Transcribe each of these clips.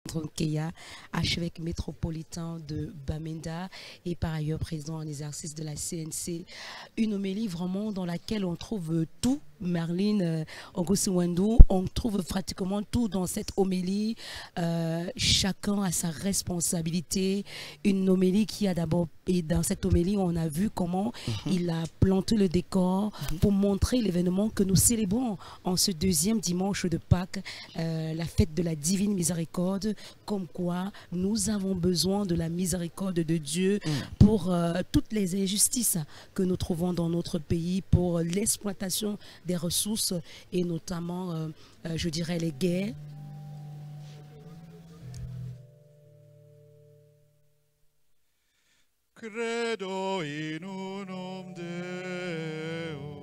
Tronkeya, archevêque métropolitain de Bamenda et par ailleurs président en exercice de la CNC. Une homélie vraiment dans laquelle on trouve tout. Marlene Ogosiwando, on trouve pratiquement tout dans cette homélie. Chacun a sa responsabilité. Une homélie qui a d'abord, et dans cette homélie, on a vu comment il a planté le décor pour montrer l'événement que nous célébrons en ce deuxième dimanche de Pâques, la fête de la divine miséricorde, comme quoi nous avons besoin de la miséricorde de Dieu pour toutes les injustices que nous trouvons dans notre pays, pour l'exploitation des ressources et notamment, je dirais, les guerres. Credo in unum Deum.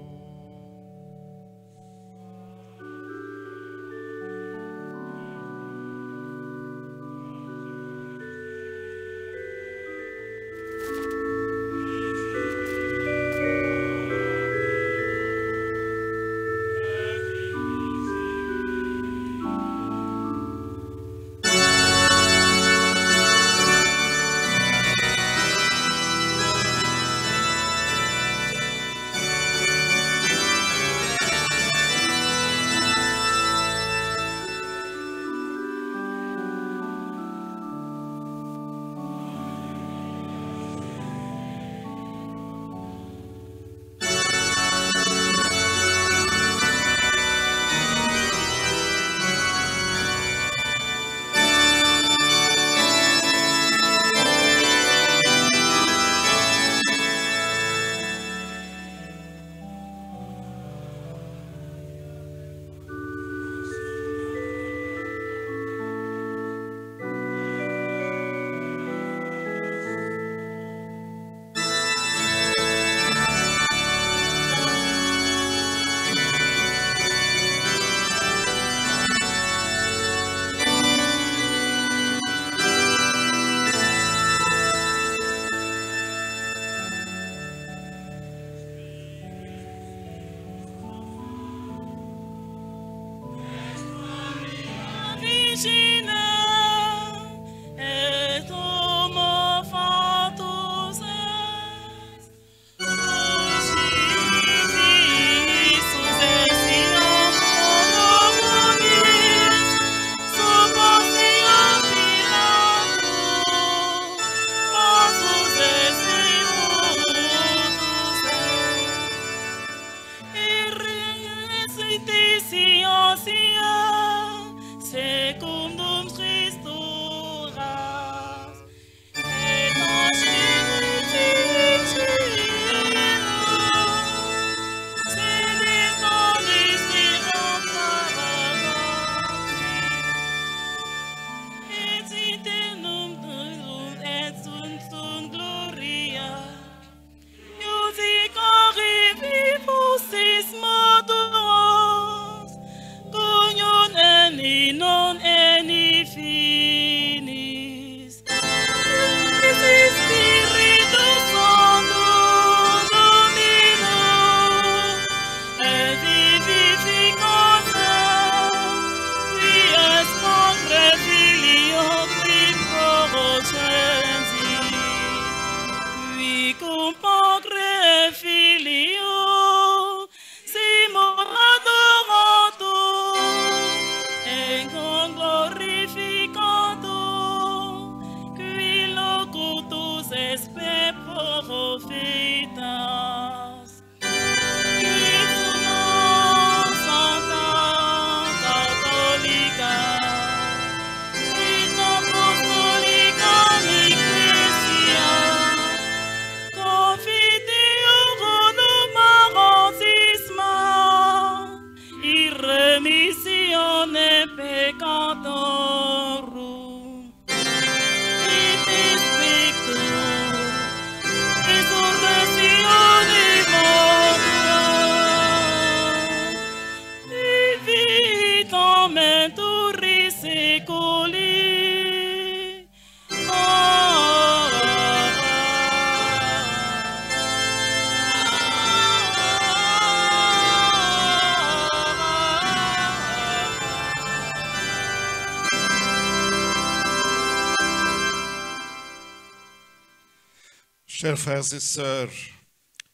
Chers frères et sœurs,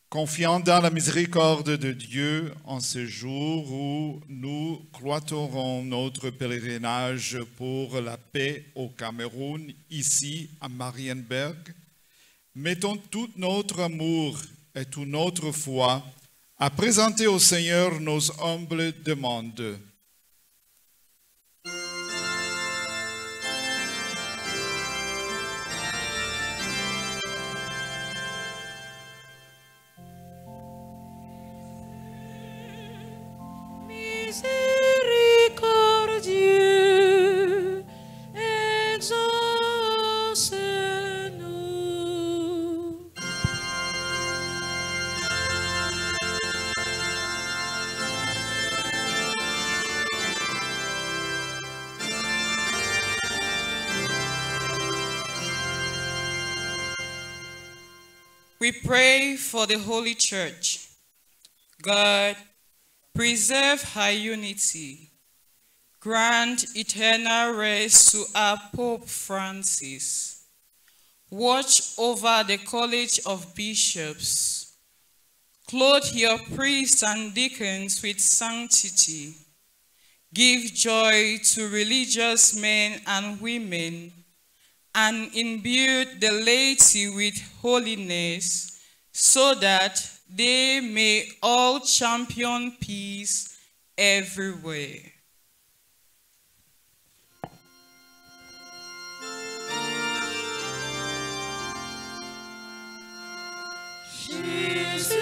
confiant dans la miséricorde de Dieu en ce jour où nous clôturons notre pèlerinage pour la paix au Cameroun, ici à Marienberg, mettons tout notre amour et toute notre foi à présenter au Seigneur nos humbles demandes. Miséricordieux, exauce-nous. We pray for the Holy Church. God, preserve her unity. Grant eternal rest to our Pope Francis. Watch over the College of Bishops. Clothe your priests and deacons with sanctity. Give joy to religious men and women, and imbue the laity with holiness, so that they may all champion peace everywhere. Jésus,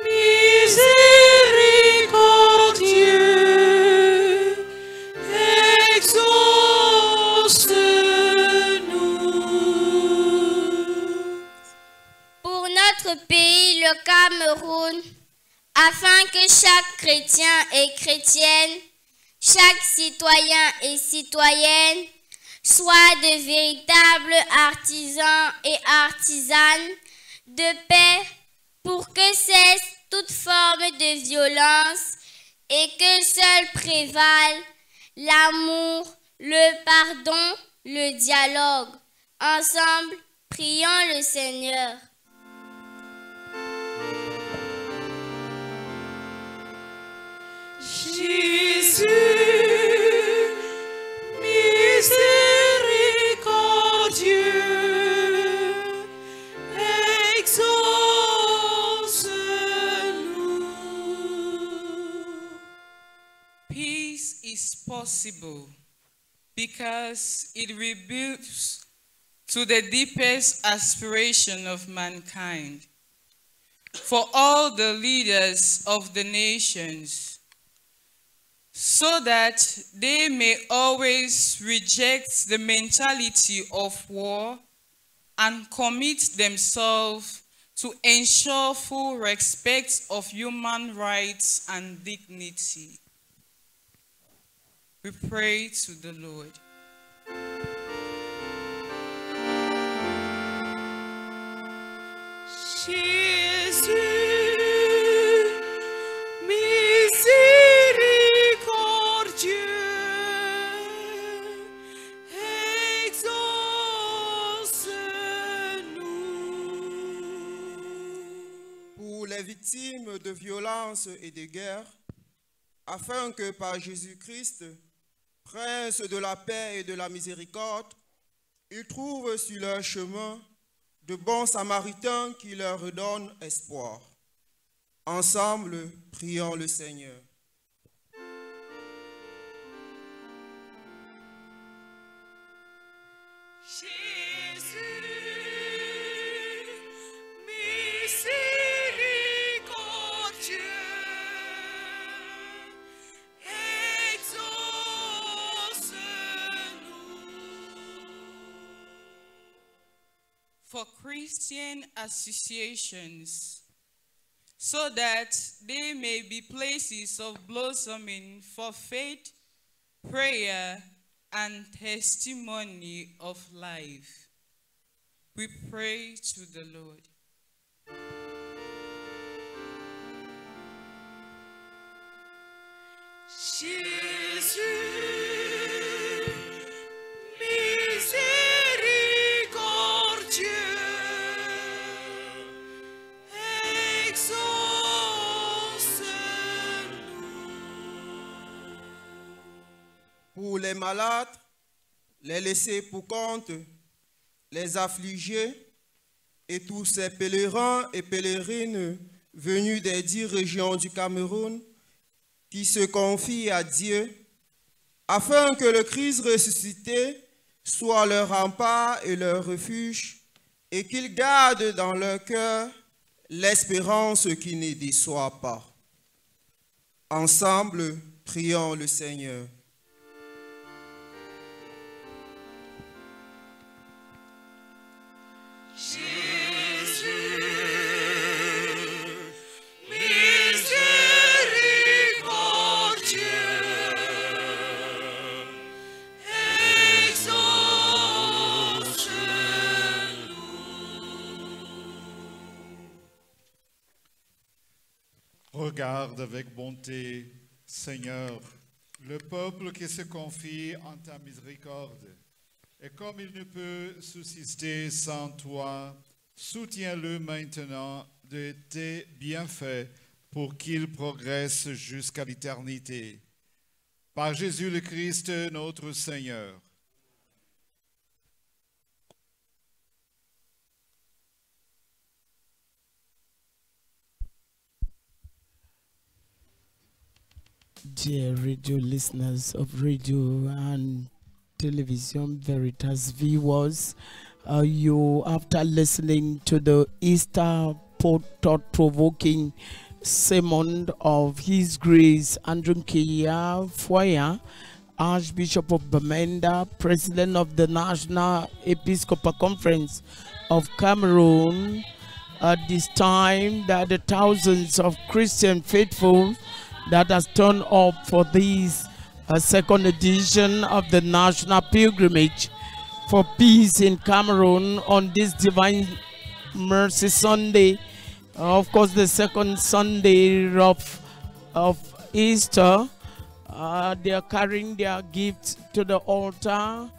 miséricordieux, exauce-nous. Pour notre pays, le Cameroun, afin que chaque chrétien et chrétienne, chaque citoyen et citoyenne soient de véritables artisans et artisanes de paix, pour que cesse toute forme de violence et que seul prévalent l'amour, le pardon, le dialogue. Ensemble, prions le Seigneur. Jésus, miséricordieux, exauce-nous. Peace is possible because it reveals to the deepest aspiration of mankind. For all the leaders of the nations, so that they may always reject the mentality of war and commit themselves to ensure full respect of human rights and dignity. We pray to the Lord. Jésus, miséricordieux, exauce-nous. Pour les victimes de violences et de guerres, afin que par Jésus-Christ, Prince de la paix et de la miséricorde, ils trouvent sur leur chemin de bons samaritains qui leur redonnent espoir. Ensemble, prions le Seigneur. Jésus, miséricordieux, exauce-nous. For Christian associations, so that they may be places of blossoming for faith, prayer, and testimony of life. We pray to the Lord. Jésus, miséricordieux, les malades, les laissés pour compte, les affligés et tous ces pèlerins et pèlerines venus des 10 régions du Cameroun qui se confient à Dieu afin que le Christ ressuscité soit leur rempart et leur refuge et qu'ils gardent dans leur cœur l'espérance qui ne déçoit pas. Ensemble, prions le Seigneur. Regarde avec bonté, Seigneur, le peuple qui se confie en ta miséricorde. Et comme il ne peut subsister sans toi, soutiens-le maintenant de tes bienfaits pour qu'il progresse jusqu'à l'éternité. Par Jésus le Christ, notre Seigneur. Dear radio listeners of radio and television Veritas viewers, you, after listening to the Easter thought-provoking sermon of His Grace Andrew Nkeya Foya, Archbishop of Bamenda, President of the National Episcopal Conference of Cameroon, at this time that the thousands of Christian faithful that has turned up for this second edition of the National Pilgrimage for Peace in Cameroon on this Divine Mercy Sunday, of course the second Sunday of Easter. They are carrying their gifts to the altar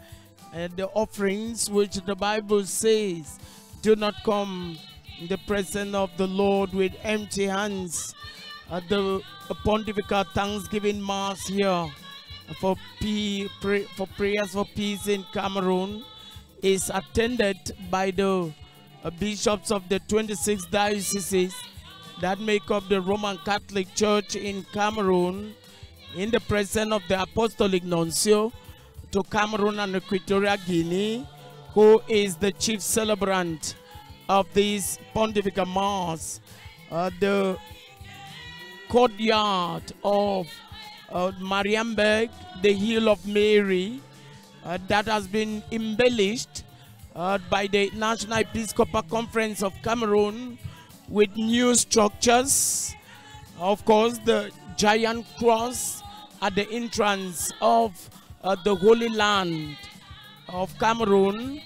and the offerings which the Bible says, do not come in the presence of the Lord with empty hands. The Pontifical Thanksgiving Mass here for prayers for peace in Cameroon is attended by the bishops of the 26 dioceses that make up the Roman Catholic Church in Cameroon, in the presence of the Apostolic Nuncio to Cameroon and Equatorial Guinea, who is the chief celebrant of this Pontifical Mass. The courtyard of Mariamberg, the Hill of Mary, that has been embellished by the National Episcopal Conference of Cameroon with new structures. Of course, the giant cross at the entrance of the Holy Land of Cameroon,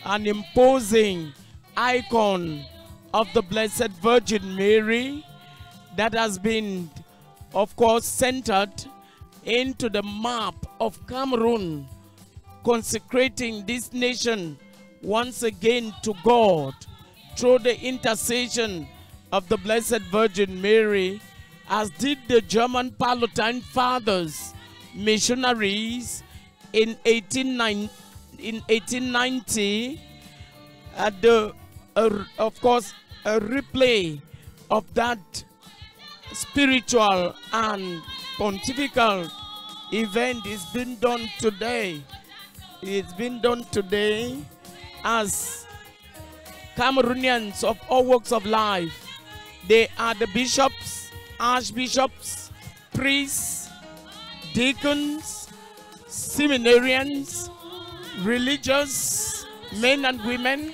an imposing icon of the Blessed Virgin Mary that has been, of course, centered into the map of Cameroon, consecrating this nation once again to God through the intercession of the Blessed Virgin Mary, as did the German Palatine Fathers, missionaries in 1890, of course, a replay of that spiritual and pontifical event is being done today. It's been done today as Cameroonians of all walks of life. They are the bishops, archbishops, priests, deacons, seminarians, religious men and women,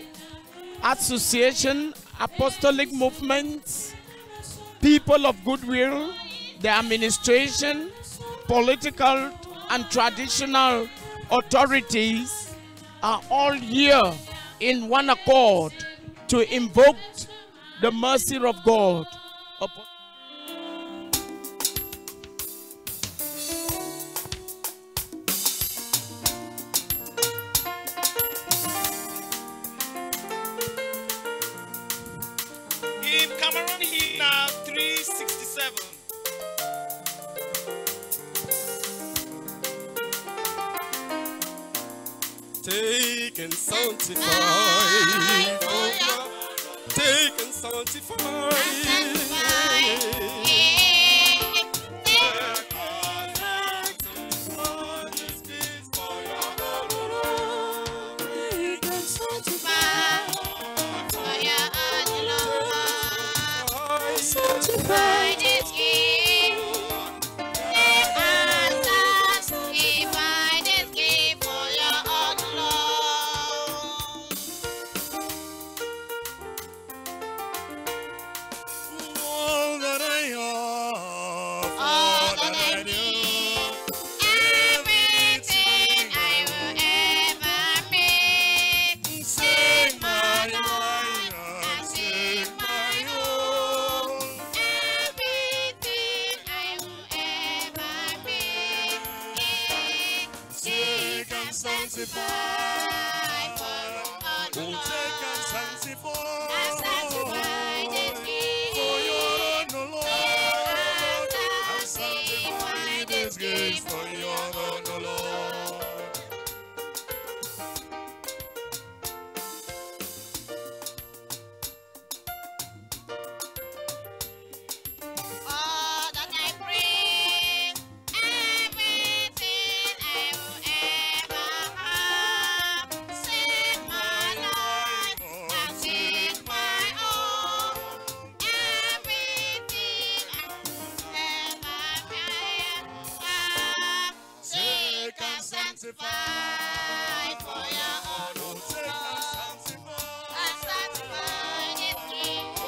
association, apostolic movements, people of goodwill, the administration, political and traditional authorities are all here in one accord to invoke the mercy of God upon In Cameroon here now 367. Take and sanctify. Take and sanctify. Sanctify this gift. Sanctify this gift for your own Lord. All that I have, All that I need, everything I will ever need. Take my life and take my own. Everything I will ever need. Take and sanctify for your own oh, Lord. take and sanctify. And sanctify this gift. For your own Lord. And sanctify this gift For your own Lord. all that I bring, everything I will ever have. Save my life and take my own. Everything I will ever have. Take and sanctify for your own Lord. And sanctify this gift.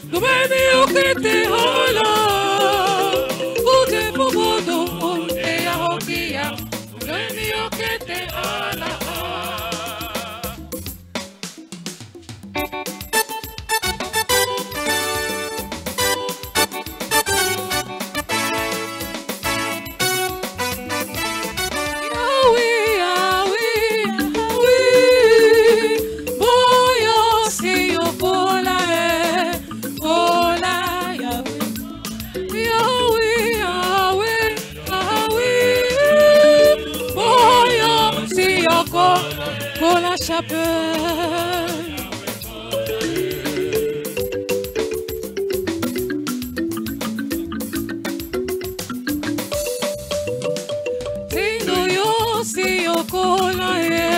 Tu me mi okete, chapelle. Tendo yo si yo kola ye.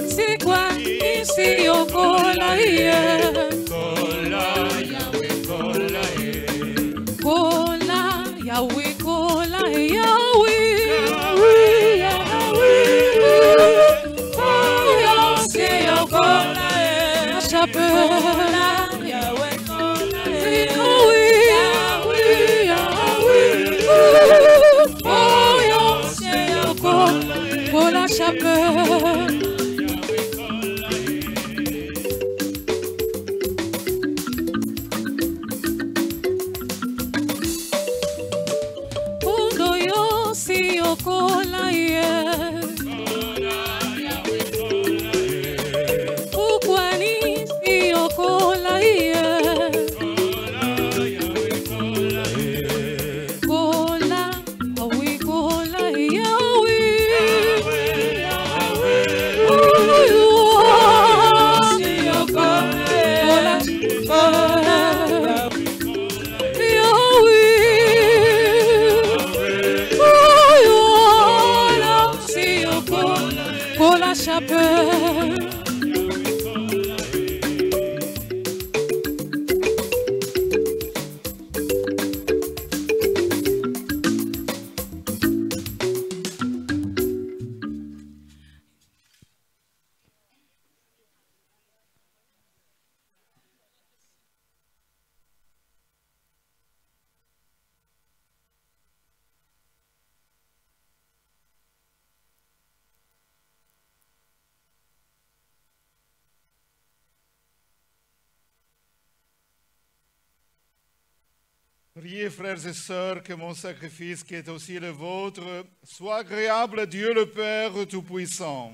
Si kwa si yo kola ye. Kola Yahweh kola Yahweh Yahweh si yo kola ye. Chapelle Yahweh kola Yahweh kola chapelle. Undo yo si yo kola ye. Ukwani si yo kola ye. Kola Yahweh kola Yahweh si yo kola Kola chapelle. Priez, frères et sœurs, que mon sacrifice, qui est aussi le vôtre, soit agréable à Dieu le Père Tout-Puissant.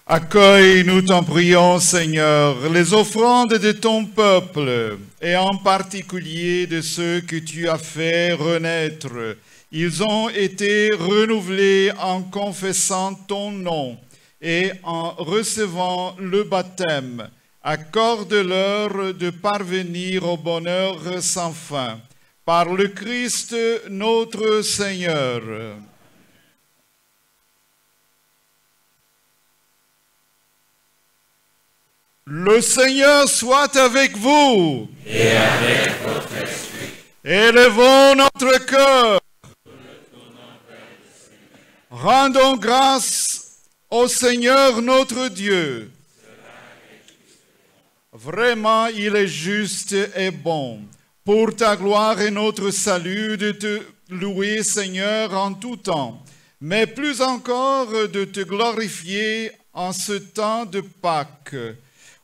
Accueille, nous t'en prions, Seigneur, les offrandes de ton peuple, et en particulier de ceux que tu as fait renaître. Ils ont été renouvelés en confessant ton nom et en recevant le baptême. Accorde-leur de parvenir au bonheur sans fin. Par le Christ notre Seigneur. Le Seigneur soit avec vous. Et avec votre esprit. Élevons notre cœur. Rendons grâce au Seigneur notre Dieu. Vraiment, il est juste et bon, pour ta gloire et notre salut, de te louer, Seigneur, en tout temps, mais plus encore de te glorifier en ce temps de Pâques,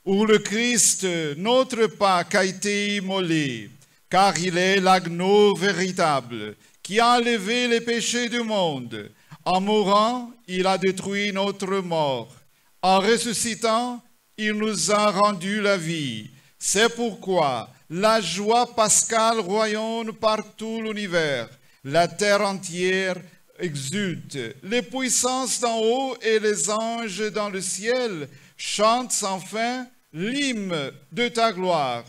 où le Christ, notre Pâques, a été immolé, car il est l'agneau véritable, qui a enlevé les péchés du monde. En mourant, il a détruit notre mort. En ressuscitant, il nous a rendu la vie. C'est pourquoi la joie pascale rayonne par tout l'univers. La terre entière exulte. Les puissances d'en haut et les anges dans le ciel chantent sans fin l'hymne de ta gloire.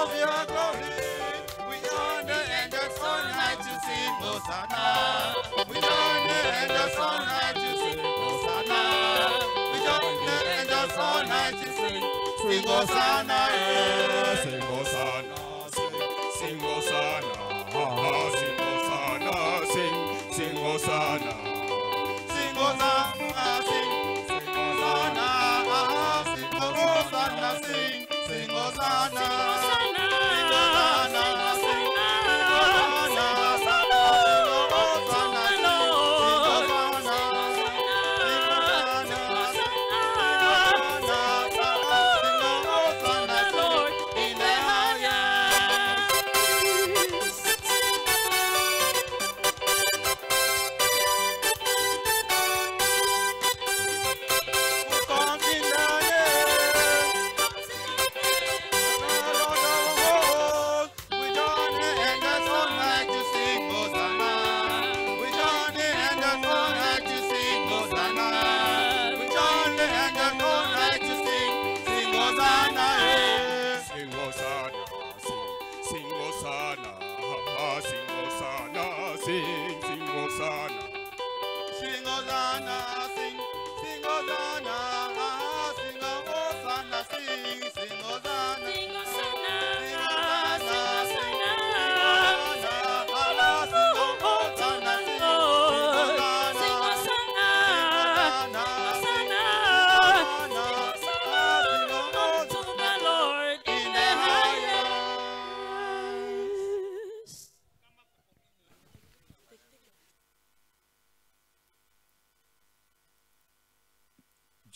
of your glory. We join the angels on high to sing Hosanna. We join the angels on high to sing Hosanna. We join the angels on high to sing Hosanna. Sing Hosanna, sing Hosanna, sing Hosanna, sing Hosanna. Sing Hosanna, sing Hosanna, sing Hosanna, sing Hosanna.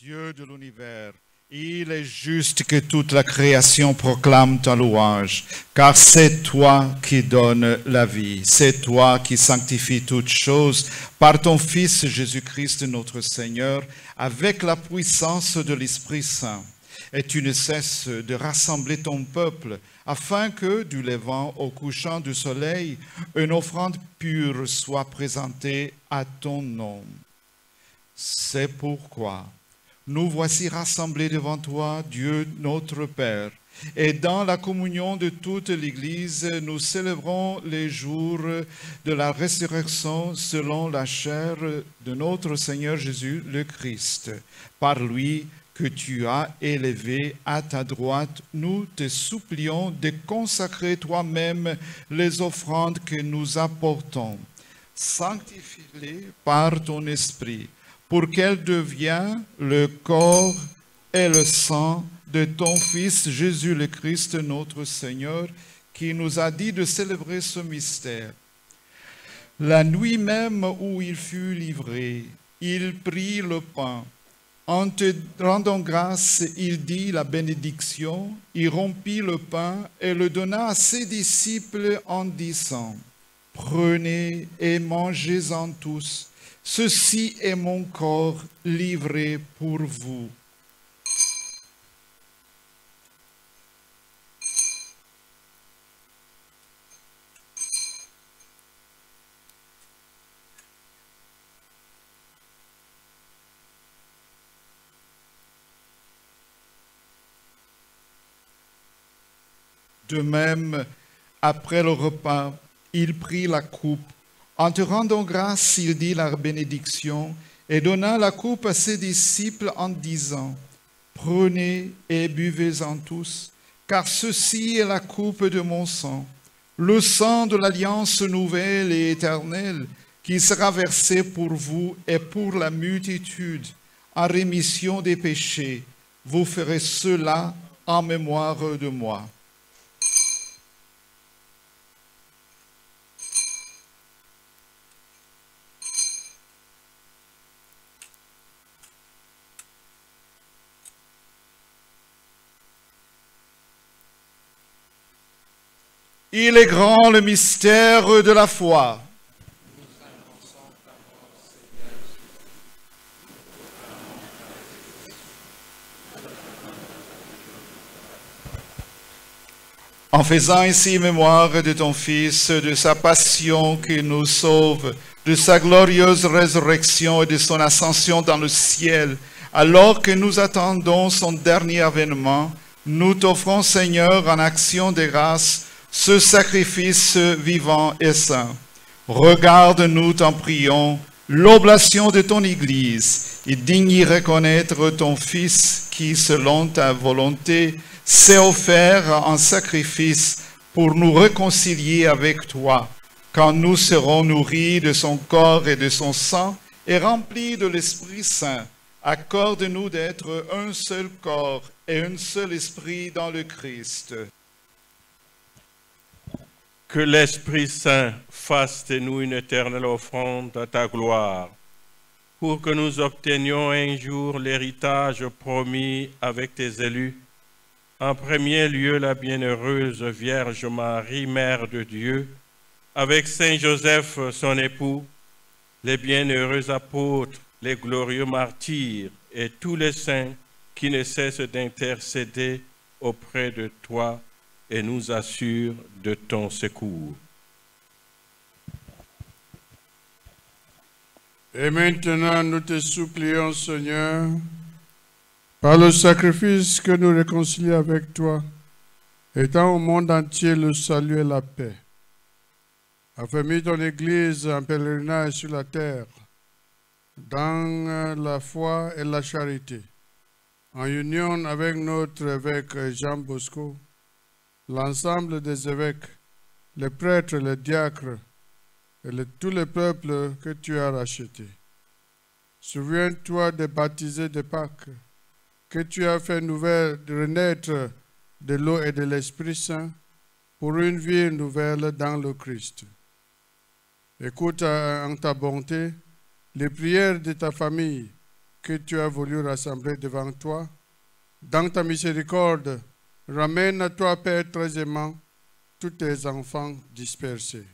Dieu de l'univers, il est juste que toute la création proclame ta louange, car c'est toi qui donnes la vie, c'est toi qui sanctifies toutes choses par ton Fils Jésus-Christ notre Seigneur, avec la puissance de l'Esprit Saint. Et tu ne cesses de rassembler ton peuple, afin que, du levant au couchant du soleil, une offrande pure soit présentée à ton nom. C'est pourquoi nous voici rassemblés devant toi, Dieu notre Père, et dans la communion de toute l'Église, nous célébrons les jours de la résurrection selon la chair de notre Seigneur Jésus le Christ. Par lui que tu as élevé à ta droite, nous te supplions de consacrer toi-même les offrandes que nous apportons. Sanctifie-les par ton esprit, pour qu'elle devienne le corps et le sang de ton Fils Jésus le Christ, notre Seigneur, qui nous a dit de célébrer ce mystère. La nuit même où il fut livré, il prit le pain. En te rendant grâce, il dit la bénédiction, il rompit le pain et le donna à ses disciples en disant, « Prenez et mangez-en tous. Ceci est mon corps livré pour vous. » De même, après le repas, il prit la coupe. En te rendant grâce, il dit la bénédiction et donna la coupe à ses disciples en disant, « Prenez et buvez-en tous, car ceci est la coupe de mon sang, le sang de l'alliance nouvelle et éternelle, qui sera versé pour vous et pour la multitude, en rémission des péchés. Vous ferez cela en mémoire de moi. » Il est grand le mystère de la foi. En faisant ainsi mémoire de ton Fils, de sa passion qui nous sauve, de sa glorieuse résurrection et de son ascension dans le ciel, alors que nous attendons son dernier avènement, nous t'offrons, Seigneur, en action de grâce, ce sacrifice vivant et saint. Regarde-nous, t'en prions, l'oblation de ton Église, et digne y reconnaître ton Fils qui, selon ta volonté, s'est offert en sacrifice pour nous réconcilier avec toi, quand nous serons nourris de son corps et de son sang et remplis de l'Esprit Saint. Accorde-nous d'être un seul corps et un seul esprit dans le Christ. Que l'Esprit Saint fasse de nous une éternelle offrande à ta gloire, pour que nous obtenions un jour l'héritage promis avec tes élus. En premier lieu, la bienheureuse Vierge Marie, Mère de Dieu, avec Saint Joseph, son époux, les bienheureux apôtres, les glorieux martyrs et tous les saints qui ne cessent d'intercéder auprès de toi et nous assurent de ton secours. Et maintenant, nous te supplions, Seigneur, par le sacrifice que nous réconcilions avec toi, étant au monde entier le salut et la paix. Affermis ton Église en pèlerinage sur la terre, dans la foi et la charité, en union avec notre évêque Jean Bosco, l'ensemble des évêques, les prêtres, les diacres et tous les peuples que tu as rachetés. Souviens-toi des baptisés de Pâques, que tu as fait renaître de l'eau et de l'Esprit Saint pour une vie nouvelle dans le Christ. Écoute en ta bonté les prières de ta famille que tu as voulu rassembler devant toi. Dans ta miséricorde, ramène à toi, Père très aimant, tous tes enfants dispersés.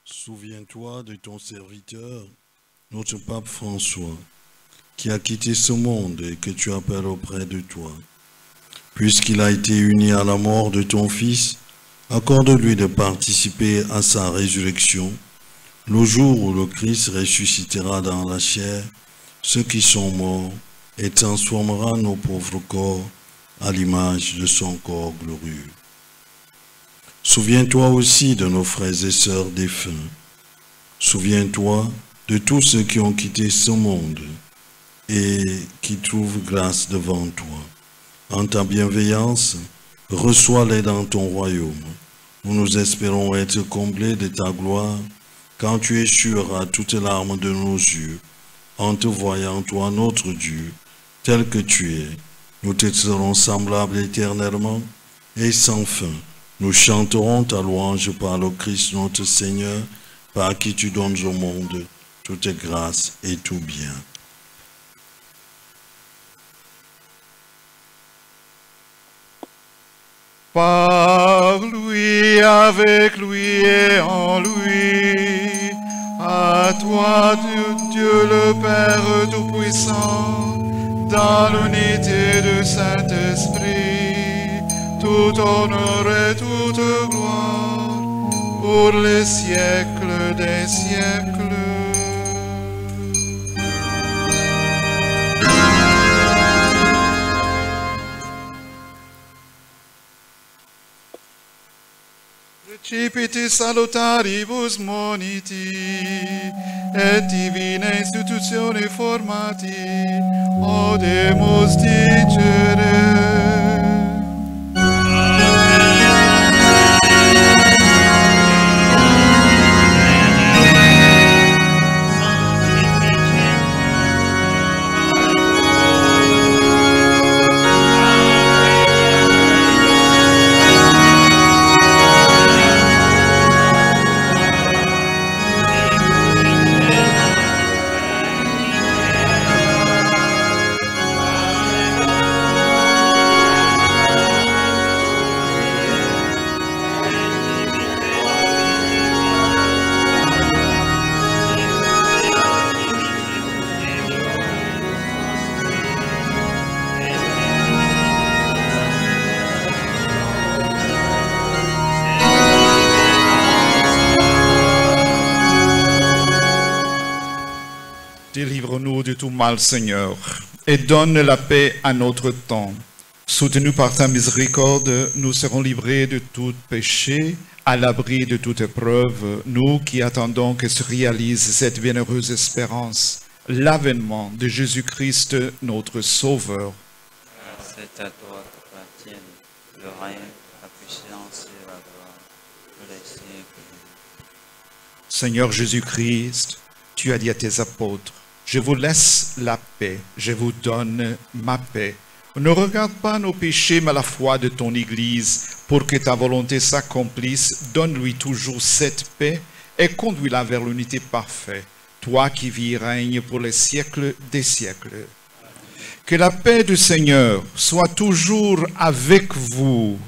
Souviens-toi de ton serviteur, notre pape François, qui a quitté ce monde et que tu appelles auprès de toi. Puisqu'il a été uni à la mort de ton Fils, accorde-lui de participer à sa résurrection, le jour où le Christ ressuscitera dans la chair ceux qui sont morts et transformera nos pauvres corps à l'image de son corps glorieux. Souviens-toi aussi de nos frères et sœurs défunts. Souviens-toi de tous ceux qui ont quitté ce monde et qui trouvent grâce devant toi. En ta bienveillance, reçois-les dans ton royaume, où nous espérons être comblés de ta gloire, quand tu essuieras toutes larmes de nos yeux, en te voyant, toi, notre Dieu, tel que tu es. Nous te serons semblables éternellement, et sans fin, nous chanterons ta louange par le Christ notre Seigneur, par qui tu donnes au monde toute grâce et tout bien. Par lui, avec lui et en lui, à toi, Dieu le Père Tout-Puissant, dans l'unité du Saint-Esprit, tout honneur et toute gloire, pour les siècles des siècles. Recipiti salutaribus moniti, et divina institutione formati, odemus dicere. Délivre-nous de tout mal, Seigneur, et donne la paix à notre temps. Soutenus par ta miséricorde, nous serons livrés de tout péché, à l'abri de toute épreuve, nous qui attendons que se réalise cette bienheureuse espérance, l'avènement de Jésus-Christ, notre Sauveur. C'est à toi qu'appartiennent le règne, la puissance et la gloire pour les siècles. Seigneur Jésus-Christ, tu as dit à tes apôtres, je vous laisse la paix, je vous donne ma paix. Ne regarde pas nos péchés, mais la foi de ton Église, pour que ta volonté s'accomplisse. Donne-lui toujours cette paix et conduis-la vers l'unité parfaite, toi qui vis et règnes pour les siècles des siècles. Que la paix du Seigneur soit toujours avec vous.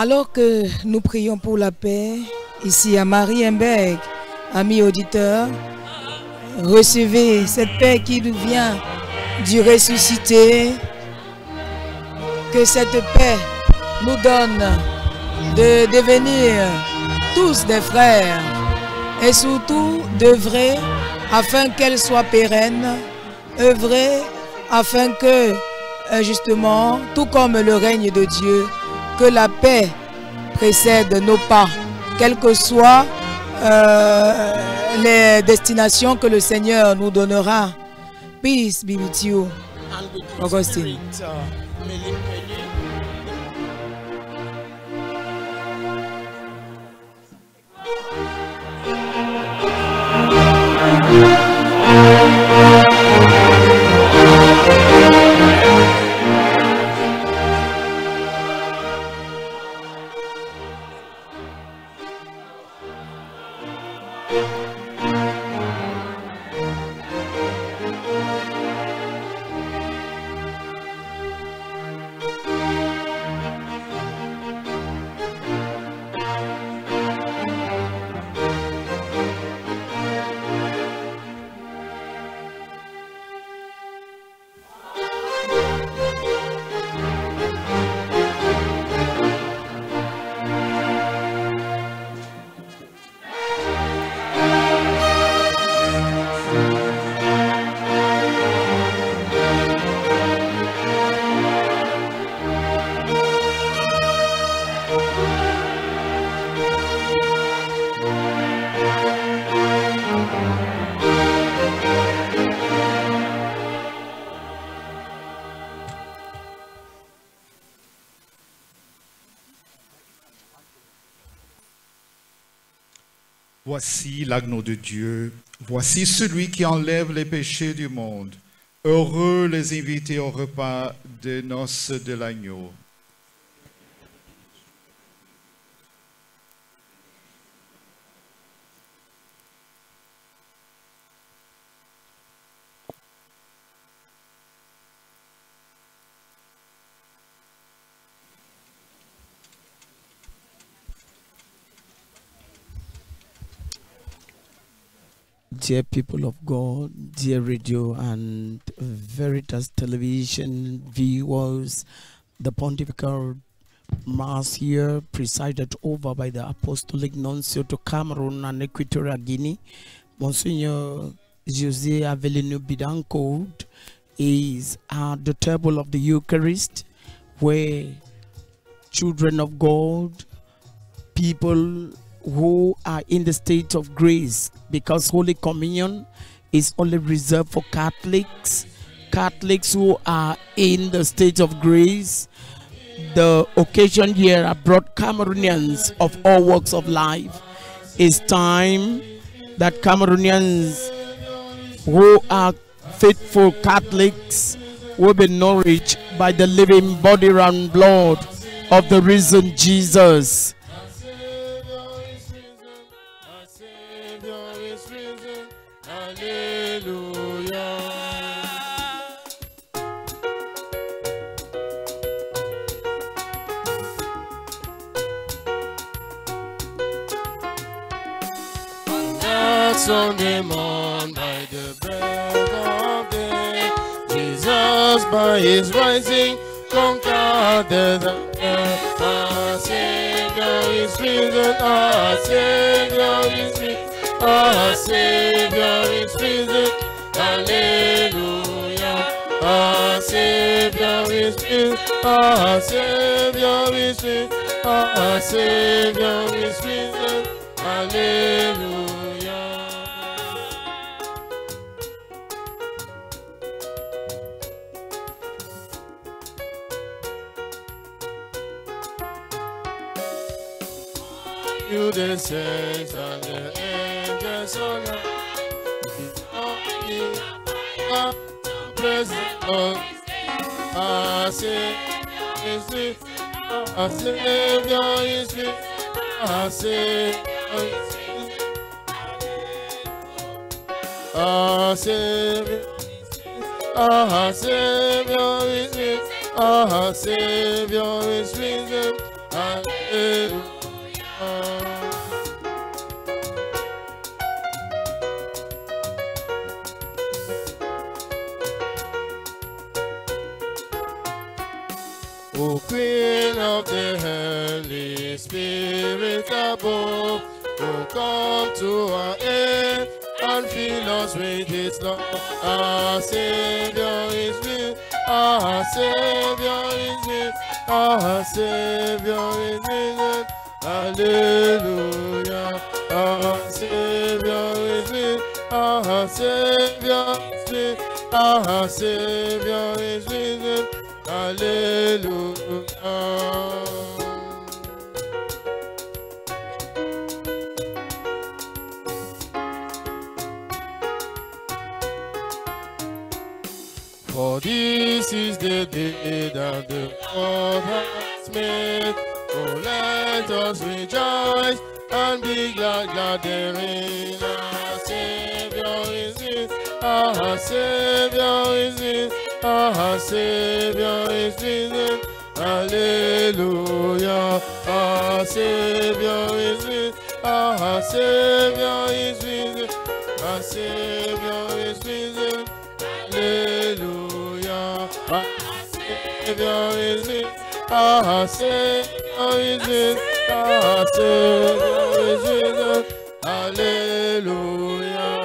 Alors que nous prions pour la paix, ici à Marienberg, amis auditeurs, recevez cette paix qui nous vient du ressuscité. Que cette paix nous donne de devenir tous des frères et surtout d'œuvrer afin qu'elle soit pérenne, œuvrer afin que justement, tout comme le règne de Dieu, que la paix précède nos pas, quelles que soient les destinations que le Seigneur nous donnera. Peace be with you, Augustine. Voici l'agneau de Dieu, voici celui qui enlève les péchés du monde. Heureux les invités au repas des noces de l'agneau. Dear people of God, dear radio and Veritas television viewers, the Pontifical Mass here, presided over by the Apostolic Nuncio to Cameroon and Equatorial Guinea, Monsignor José Avelino Bidancourt, is at the table of the Eucharist, where children of God, people who are in the state of grace, because Holy Communion is only reserved for Catholics who are in the state of grace. The occasion here have brought Cameroonians of all walks of life. It's time that Cameroonians who are faithful Catholics will be nourished by the living body and blood of the risen Jesus. Sunday morn by the break of day, Jesus by his rising conquered death. Our Savior is risen, our Savior is risen, our Savior is risen, hallelujah. Our Savior is risen, our Savior is risen, our Savior is risen, hallelujah. You the saints and the angels on high, praise the Lord. Our Savior is risen, our Savior is risen, our Savior is risen, our Savior, our Savior is risen, our Savior is risen, hallelujah. O Queen of the Holy Spirit above, who come to our aid and fill us with His love. Our Savior is risen, our Savior is risen, our Savior is risen, hallelujah. Our Savior is risen, our Savior is risen, our Savior is risen, hallelujah. For this is the day that the Lord has made. Oh, let us rejoice and be glad, glad therein. Our Savior is risen, our Savior is risen, our Savior is risen, hallelujah. Our Savior is risen, our Savior is risen, our Savior is risen, hallelujah. Our Savior is risen, our Savior is risen, our Savior is risen, hallelujah.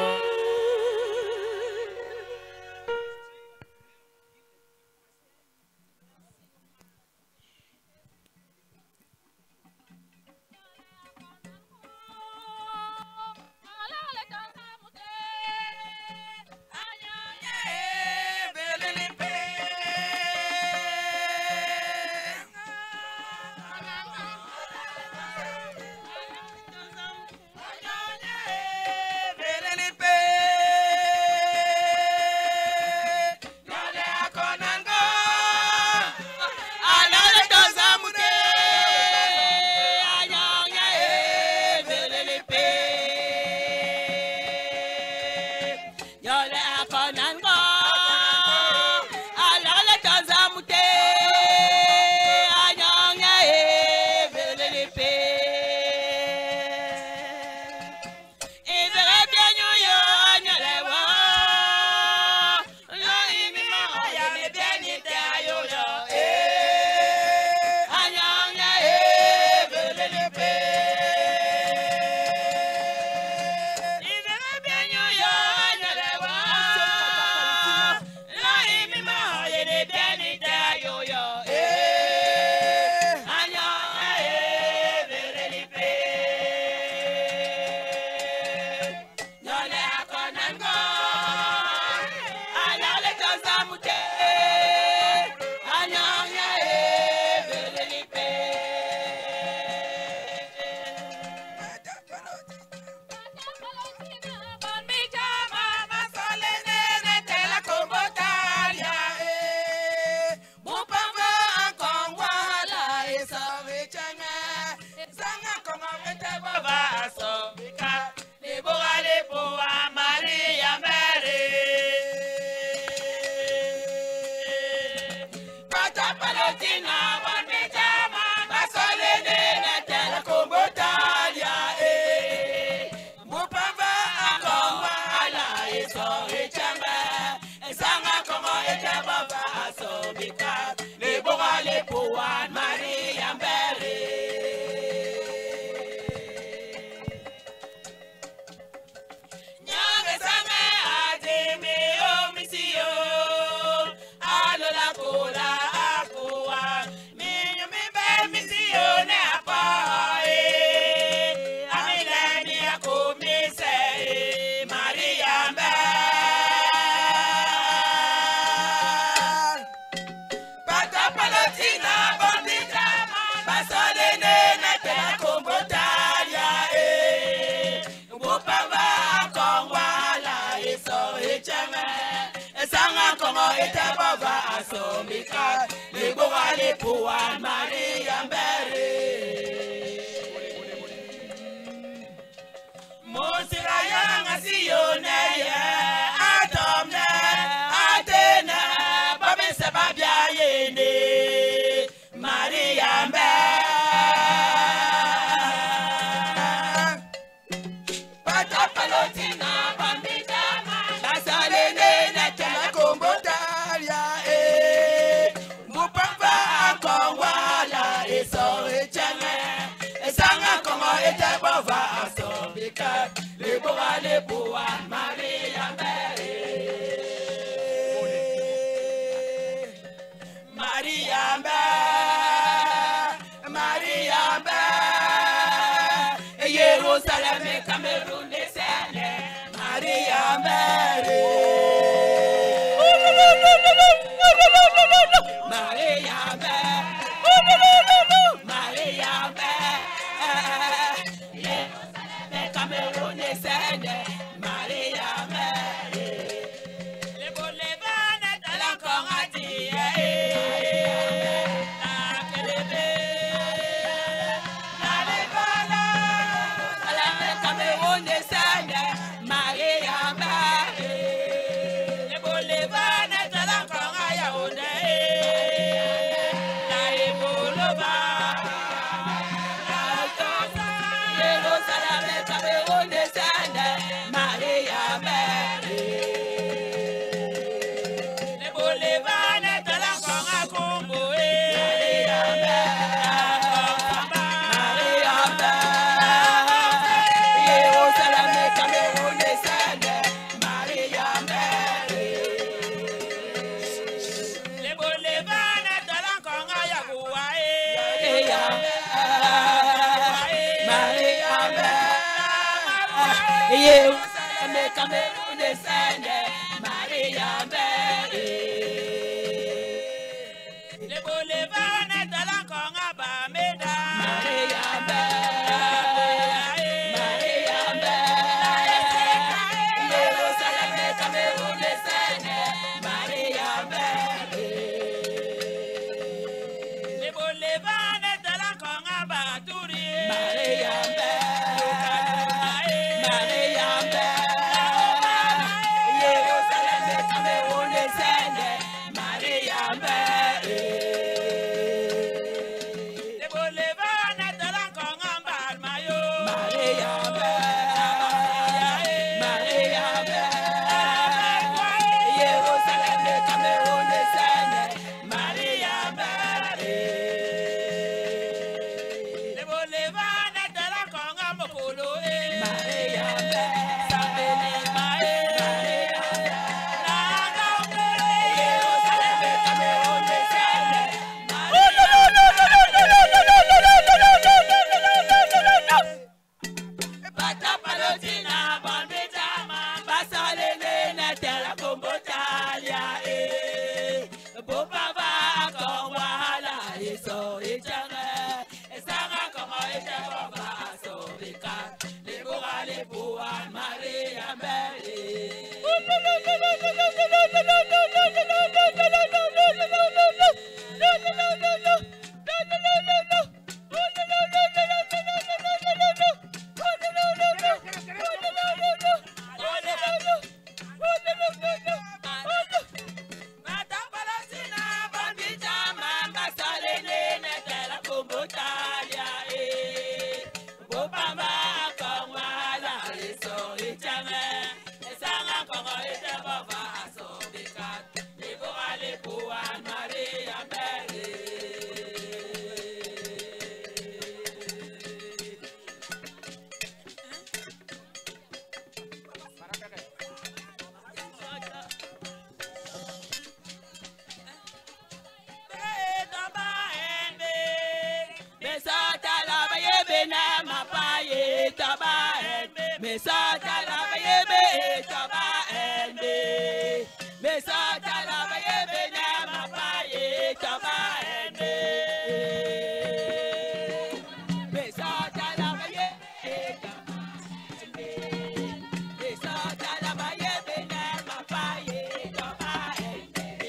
ita bava asomika Libora lipuan Maria Mbere Monsira yanga siyone ye Atomne Atene Babi sebabya yende Maria Mbere Patapalotina Bambitama Nasalene Natana Kombotaria Mupapa Kongwala Eso Echane Esanga Kongo Etebova Asobika Libora Lebua Maria Mbere Maria Mbere Maria Mbere Jerusalem Cameroon Descende Maria Mbere Maria Mbere Maria Mbere Cameroon descende Maria Mbere Le bolevane de la Conradie La Kelebe La Lebana La Cameroun descende Maria Mbere Le bolevane de la Conradie La Ebolova Jerusalem Cameroun descende Maria Mbere Le bolevane de la Congo Maria Mbere Jerusalem Cameroun descende Maria Mbere Le bolevane de la Congo Yaguae Maria Mbere Jerusalem Cameroun descende Maria Mbere Le bolevane de la Congo Bameda Maria Mbere Maria Mbere Jerusalem Cameroun descende Maria Mbere Le bolevane de la Congo Baturi Maria Mbere Maria Mbere Jerusalem Cameroun descende Maria Mbere Le bolevane de la Congo Balmayo Maria Mbere Maria Mbere Jerusalem Cameroun descende Maria Mbere Le bolevane de la Congo Mokolo Maria Mbere Sabele Maria Jerusalem Cameroun descende Patapalotina Bambitama Basalene Natera Kombotalia Bopava Kongwala Eso Echane Esanga Kongo Etebova Asobika Libora Lebua Maria Mbere Patapalotina Bambitama Basalene Natera Kombotalia Bopava Kongwala Eso Echane Esanga Kongo Etebova Asobika Libora Lebua Maria Mbere Mesata la bayebe na mapaye taba enbe Mesata la bayebe taba enbe Mesata la bayebe na mapaye taba enbe Mesata la bayebe taba enbe Mesata la bayebe na mapaye taba enbe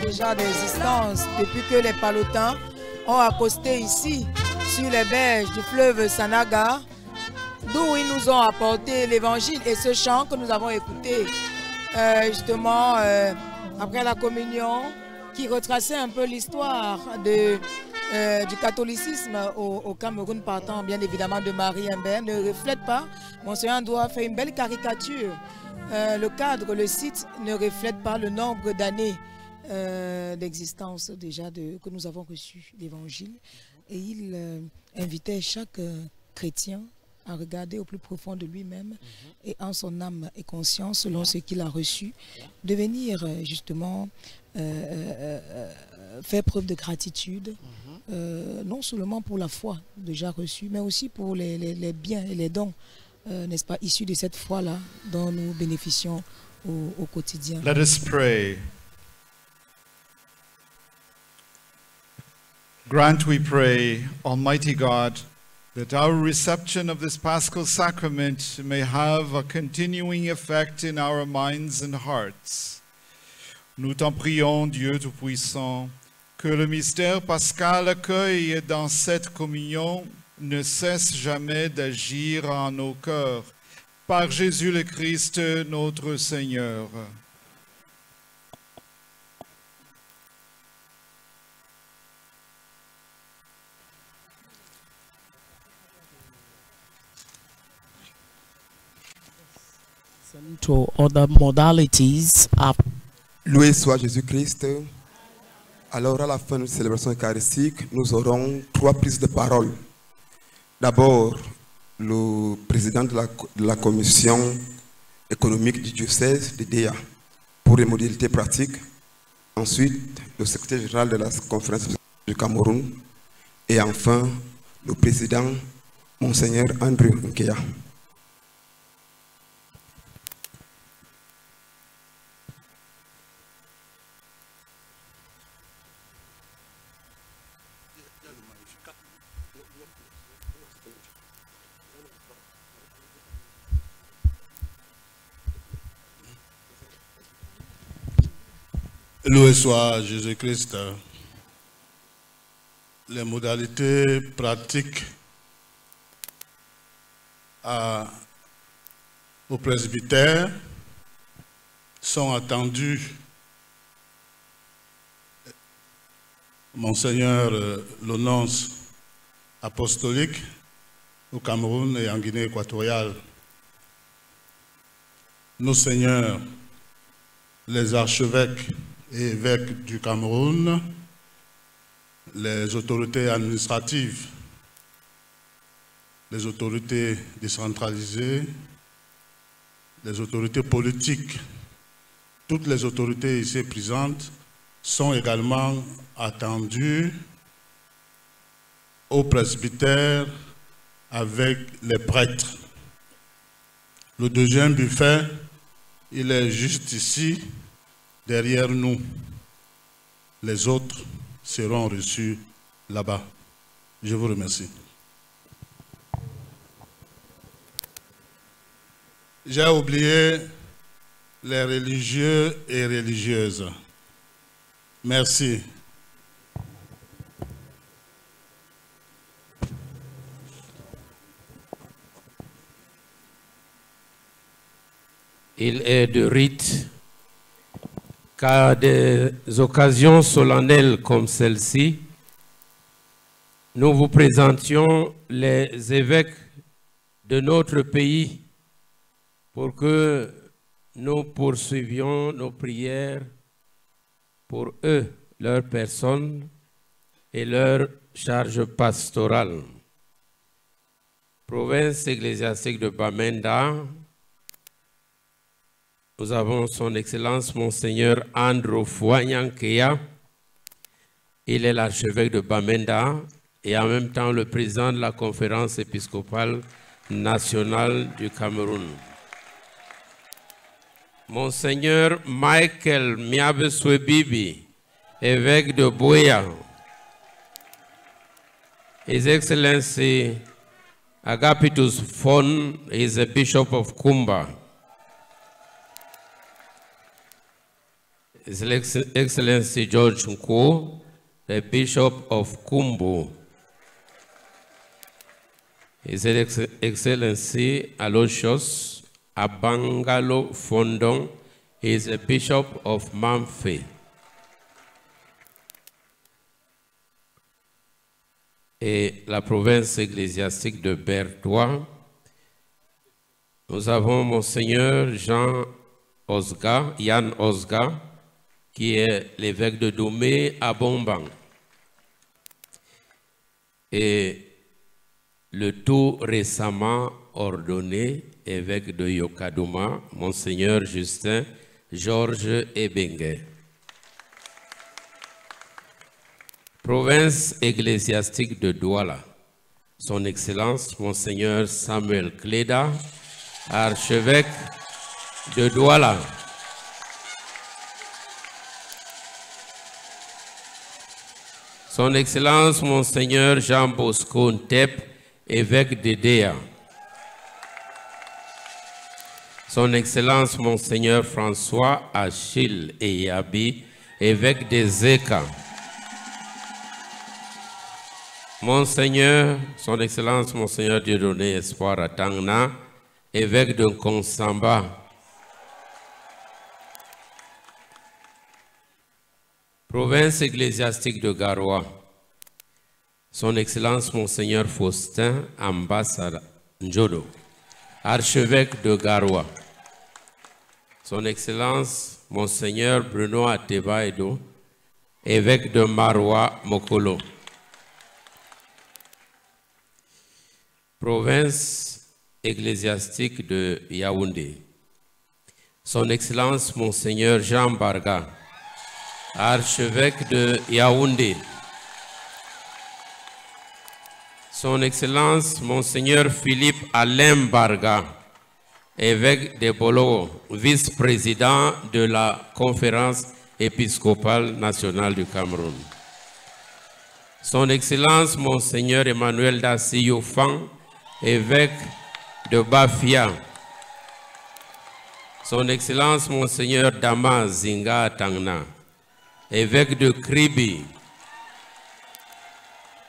Déjà d'existence depuis que les Palotins ont accosté ici sur les berges du fleuve Sanaga, d'où ils nous ont apporté l'évangile et ce chant que nous avons écouté justement après la communion, qui retraçait un peu l'histoire du catholicisme au Cameroun, partant bien évidemment de Marie Imbert, ne reflète pas. Monseigneur doit faire une belle caricature. Le cadre, le site ne reflète pas le nombre d'années d'existence déjà que nous avons reçu l'évangile, et il invitait chaque chrétien à regarder au plus profond de lui-même et en son âme et conscience, selon ce qu'il a reçu, de venir justement faire preuve de gratitude, non seulement pour la foi déjà reçue, mais aussi pour les biens et les dons, n'est-ce pas, issus de cette foi-là dont nous bénéficions au quotidien. Let us pray. Grant, we pray, Almighty God, that our reception of this Paschal Sacrament may have a continuing effect in our minds and hearts. Nous t'en prions, Dieu Tout-Puissant, que le mystère pascal accueille dans cette communion ne cesse jamais d'agir en nos cœurs. Par Jésus le Christ, notre Seigneur. To other modalities of Loué soit Jésus-Christ. Alors à la fin de la célébration eucharistique, nous aurons 3 prises de parole. D'abord, le président de la commission économique du diocèse de Déa pour les modalités pratiques. Ensuite, le secrétaire général de la conférence du Cameroun. Et enfin, le président, Monseigneur Andrew Nkeya. Loué soit Jésus-Christ. Les modalités pratiques au presbytère sont attendues. Monseigneur le nonce apostolique au Cameroun et en Guinée équatoriale. Nos seigneurs, les archevêques et évêques du Cameroun, les autorités administratives, les autorités décentralisées, les autorités politiques, toutes les autorités ici présentes sont également attendues au presbytère avec les prêtres. Le deuxième buffet, il est juste ici, derrière nous. Les autres seront reçus là-bas. Je vous remercie. J'ai oublié les religieux et religieuses. Merci. Il est de rite qu'à des occasions solennelles comme celle-ci, nous vous présentions les évêques de notre pays pour que nous poursuivions nos prières pour eux, leurs personnes et leur charge pastorale. Province ecclésiastique de Bamenda, nous avons son Excellence Monseigneur Andrew Nkeya. Il est l'archevêque de Bamenda et en même temps le président de la conférence épiscopale nationale du Cameroun. Monseigneur Michael Miabeswebibi, évêque de Buea. His Excellency Agapitus Fon is the Bishop of Kumba. His Excellency George Nko, the Bishop of Kumbu. His Excellency Aloysius Abangalo Fondong is the Bishop of Mamfe. Et la province ecclésiastique de Bertois, nous avons Monseigneur Yann Osga, qui est l'évêque de Domé à Bombang. Et le tout récemment ordonné, évêque de Yokadouma, Monseigneur Justin Georges Ebengue. Province ecclésiastique de Douala, Son Excellence Monseigneur Samuel Cléda, archevêque de Douala. Son Excellence Monseigneur Jean Bosco Ntep, évêque d'Edea. Son Excellence Monseigneur François Achille Eyabi, évêque de Zeka. Monseigneur, Son Excellence Monseigneur Dieudonné Espoir Atangna, évêque de Konsamba. Province ecclésiastique de Garoua, Son Excellence Monseigneur Faustin Ambassa Njodo, archevêque de Garoua. Son Excellence Monseigneur Bruno Atebaedo, évêque de Maroua Mokolo. Province ecclésiastique de Yaoundé, Son Excellence Monseigneur Jean Barga, archevêque de Yaoundé. Son Excellence Monseigneur Philippe Alain Barga, évêque de Bolo, vice-président de la Conférence épiscopale nationale du Cameroun. Son Excellence Monseigneur Emmanuel Dassi Youfang, évêque de Bafia. Son Excellence Monseigneur Dama Zinga Tangna, évêque de Kribi.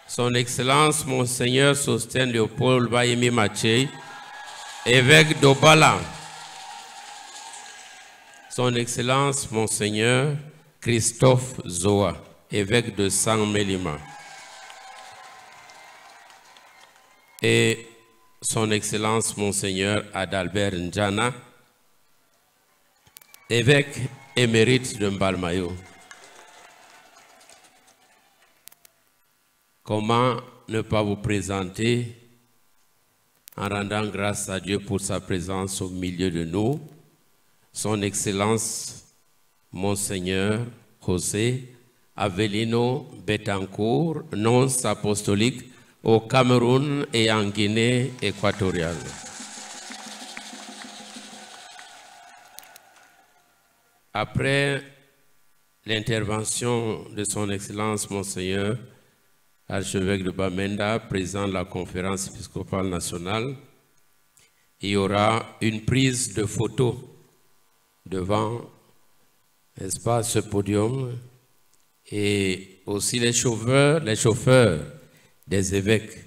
Son Excellence Monseigneur Sosten Léopold Bayemi Maché, évêque d'Obala. Son Excellence Monseigneur Christophe Zoa, évêque de Sang-Melima. Et Son Excellence Monseigneur Adalbert Ndjana, évêque émérite de Mbalmayo. Comment ne pas vous présenter en rendant grâce à Dieu pour sa présence au milieu de nous, Son Excellence Monseigneur José Avelino Betancourt, nonce apostolique au Cameroun et en Guinée équatoriale. Après l'intervention de Son Excellence Monseigneur archevêque de Bamenda, président de la conférence épiscopale nationale, il y aura une prise de photos devant, n'est-ce pas, ce podium, et aussi les chauffeurs des évêques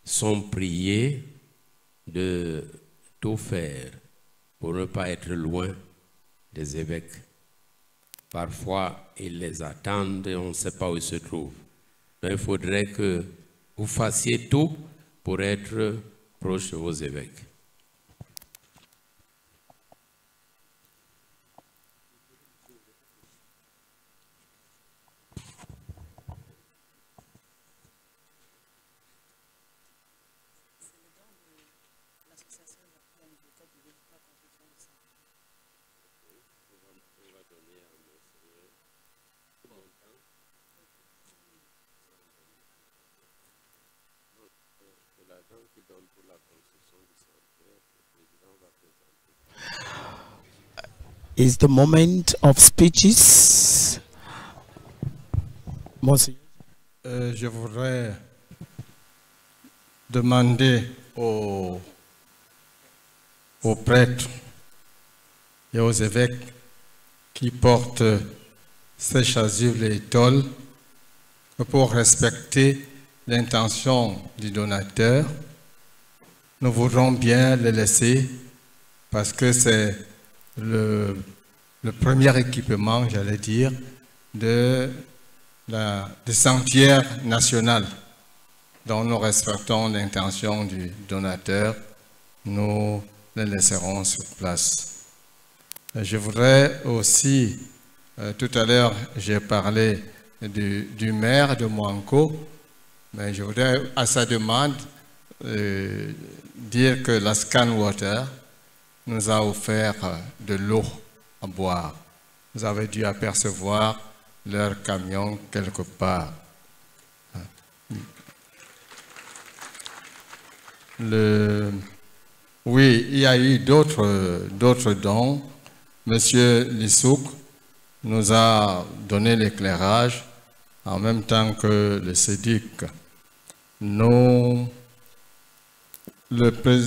sont priés de tout faire pour ne pas être loin des évêques. Parfois, ils les attendent et on ne sait pas où ils se trouvent. Donc, il faudrait que vous fassiez tout pour être proche de vos évêques. Is the moment of speeches. Monseigneur. Je voudrais demander aux prêtres et aux évêques qui portent ces chasubles et tôles pour respecter l'intention du donateur. Nous voudrons bien les laisser parce que c'est le premier équipement, j'allais dire, des sanctuaires nationaux. Donc nous respectons l'intention du donateur, nous les laisserons sur place. Je voudrais aussi, tout à l'heure j'ai parlé du maire de Mouanko, mais je voudrais à sa demande dire que la Scanwater nous a offert de l'eau à boire. Vous avez dû apercevoir leur camion quelque part. Oui, il y a eu d'autres dons. Monsieur Lissouk nous a donné l'éclairage en même temps que le SEDIC.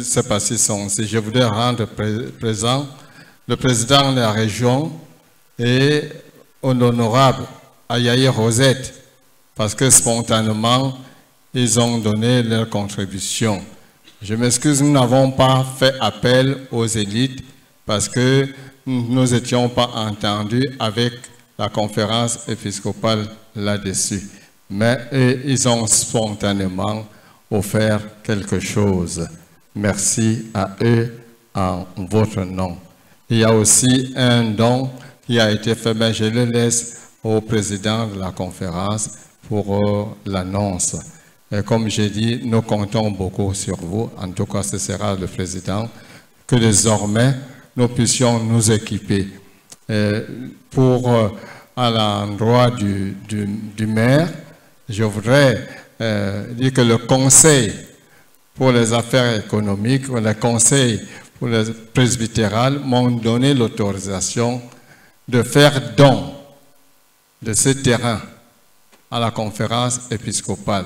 C'est pas si je voudrais rendre présent le président de la région et l'honorable Ayaye Rosette, parce que spontanément, ils ont donné leur contribution. Je m'excuse, nous n'avons pas fait appel aux élites parce que nous n'étions pas entendus avec la conférence épiscopale là-dessus. Mais ils ont spontanément offert quelque chose. Merci à eux en votre nom. Il y a aussi un don qui a été fait, mais je le laisse au président de la conférence pour l'annonce. Et comme j'ai dit, nous comptons beaucoup sur vous. En tout cas, ce sera le président, que désormais, nous puissions nous équiper. À l'endroit du maire, je voudrais dire que le conseil pour les affaires économiques, le conseil pour les presbytérales m'ont donné l'autorisation de faire don de ce terrain à la conférence épiscopale.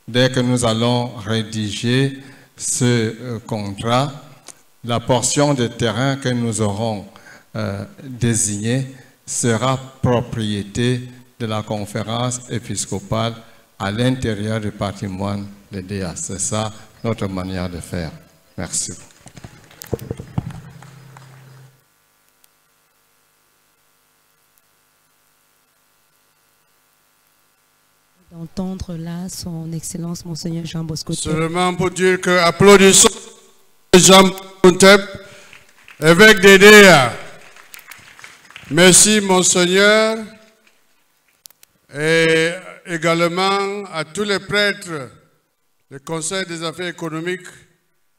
Dès que nous allons rédiger ce contrat, la portion de terrain que nous aurons désignée sera propriété de la conférence épiscopale à l'intérieur du patrimoine de DEA. C'est ça notre manière de faire. Merci. D'entendre là son Excellence Monseigneur Jean Bosco. Seulement pour dire que applaudissons Jean Bosco, évêque de DEA. Merci Monseigneur et également à tous les prêtres du Conseil des affaires économiques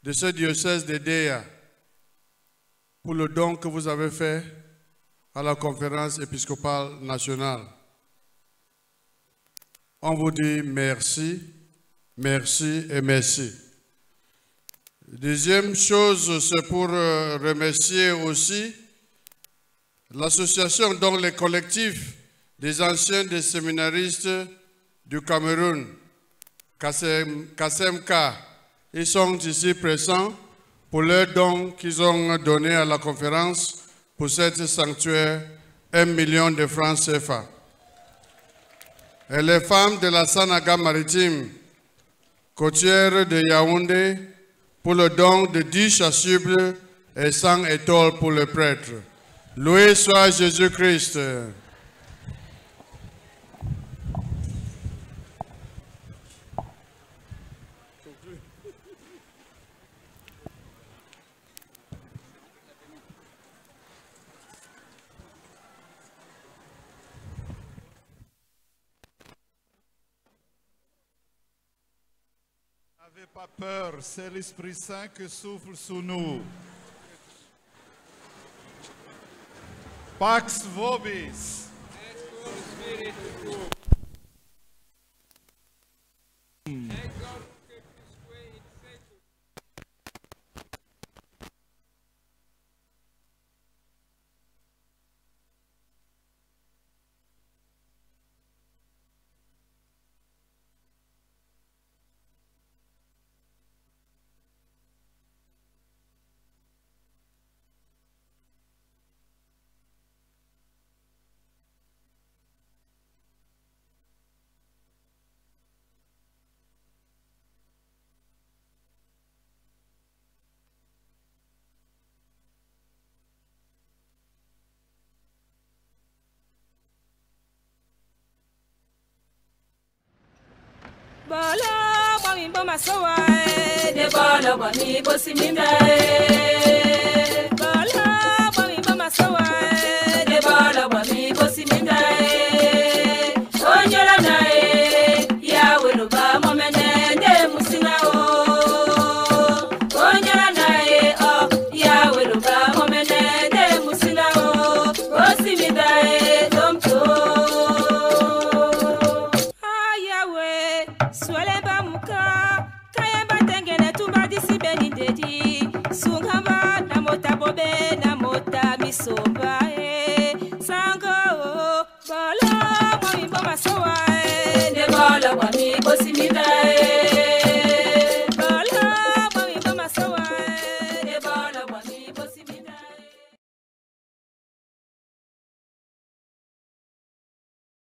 de ce diocèse de DEA pour le don que vous avez fait à la conférence épiscopale nationale. On vous dit merci, merci et merci. Deuxième chose, c'est pour remercier aussi l'association, donc les collectifs des anciens des séminaristes du Cameroun, Kasemka. Ils sont ici présents pour leurs dons qu'ils ont donnés à la conférence pour cet sanctuaire, 1 million de francs CFA. Et les femmes de la Sanaga maritime, côtière de Yaoundé, pour le don de 10 chasubles et 100 étoiles pour le prêtre. Loué soit Jésus-Christ. N'avez pas peur, c'est l'Esprit Saint qui souffle sous nous. Pax vobis. Bala bami bama sawa de bala bami bosi mimba bala bami bama sawa de bala bami bosi mimba onyola nae ya welo ba momene de musina o e domto. Ayawe, swaleba muka, kayamba tengene tumba disi beni dedi. Sungamba namota bobe namota misomba e. Sango, bala mo imbo masowa.